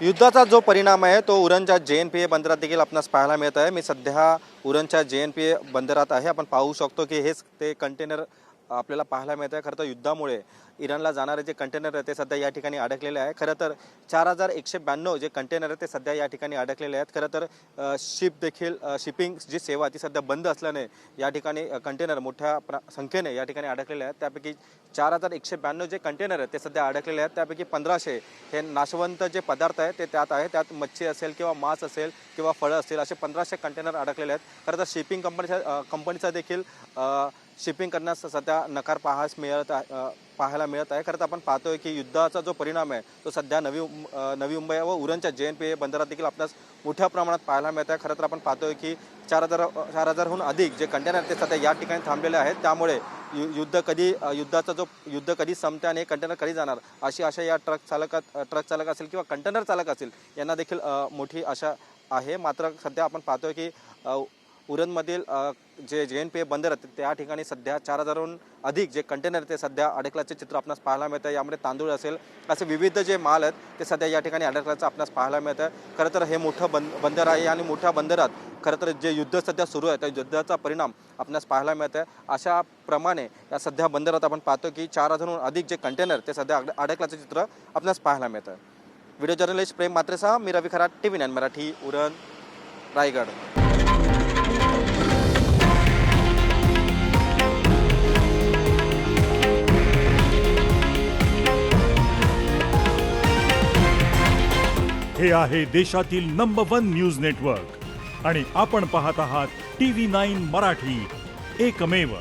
युद्धाचा जो परिणाम आहे तो उरणच्या JNPA बंदरात देखील आपणास पाहायला मिळत आहे। मी सध्या उरणच्या JNPA बंदरात आहे। आपण पाहू शकतो की हेच ते कंटेनर आपल्याला पाहायला मिळत आहे। खरं तर युद्धामुळे इराणला जाणारे जे कंटेनर आहे ते सध्या या ठिकाणी अडकलेले आहे। खरं तर 4192 जे कंटेनर आहे ते सध्या या ठिकाणी अडकलेले आहेत। खरं तर शिप देखील शिपिंग जी सेवा ती सध्या बंद असल्याने या ठिकाणी कंटेनर मोठ्या संख्येने या ठिकाणी अडकलेले आहेत। त्यापैकी 4192 जे कंटेनर आहेत ते सध्या अडकलेले आहेत। त्यापैकी 1500 हे नाशवंत जे पदार्थ आहेत ते त्यात आहे। त्यात मच्छी असेल किंवा मांस असेल किंवा फळं असतील असे 1500 कंटेनर अडकलेले आहेत। खरं तर शिपिंग कंपनीचा देखील शिपिंग करण्यास सध्या नकार पाहायला मिळत आहे। खरं तर आपण पाहतोय की युद्धाचा जो परिणाम आहे तो सध्या नवी मुंबई व उरणच्या JNPA बंदरात देखील आपल्यास मोठ्या प्रमाणात पाहायला मिळत आहे। खरं तर आपण पाहतोय की 4000हून अधिक जे कंटेनर ते सध्या या ठिकाणी थांबलेले आहेत। त्यामुळे युद्ध कधी संपते आणि कंटेनर कधी जाणार अशी आशा या ट्रक चालक असेल किंवा कंटेनर चालक असेल यांना देखील मोठी आशा आहे। मात्र सध्या आपण पाहतोय की उरणमधील जे JNPA बंदर आहेत त्या ठिकाणी सध्या 4000हून अधिक जे कंटेनर ते सध्या अडकल्याचे चित्र आपणास पाहायला मिळतं आहे। यामध्ये तांदूळ असेल असे विविध जे माल आहेत ते सध्या या ठिकाणी अडकल्याचं आपणास पाहायला मिळतं आहे। खरं तर हे मोठं बंदर आहे आणि मोठ्या बंदरात खरं तर जे युद्ध सध्या सुरू आहे त्या युद्धाचा परिणाम आपणास पाहायला मिळत आहे। अशा प्रमाणे या सध्या बंदरात आपण पाहतो की 4000हून अधिक जे कंटेनर ते सध्या अडकल्याचं चित्र आपणास पाहायला मिळतं आहे। व्हिडिओ जर्नलिस्ट प्रेम म्हात्रेसह मी रवी खरात, TV9 मराठी, उरण, रायगड। हे आहे देशातील नंबर 1 न्यूज नेटवर्क आणि आपण पाहत आहात TV9 मराठी, एकमेव।